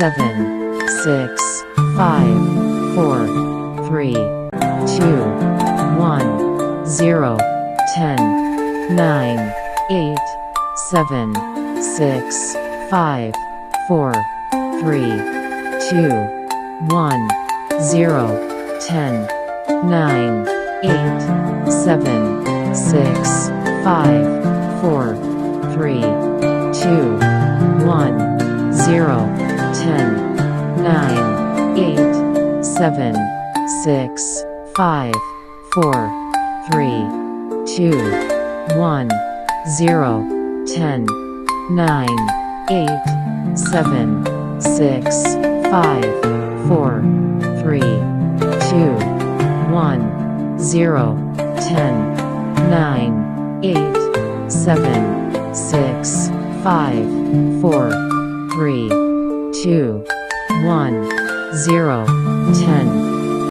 7, 6, 5, 4, 3, 2, 1, 0, 10, 9, 8, 7, 6, 5, 4, 3, 2, 1, 0, 10, 9, 8, 7, 6, 5, 4, 3, 2, 1, 0, 10, 9, 8, 7, 6, 5, 4, 3, 2, 1, 0, 10, 9, 8, 7, 6, 5, 4, 3, 2, 1, 0, 10, 9, 8, 7, 6, 5, 4, 3, 2, 1, 0, 10.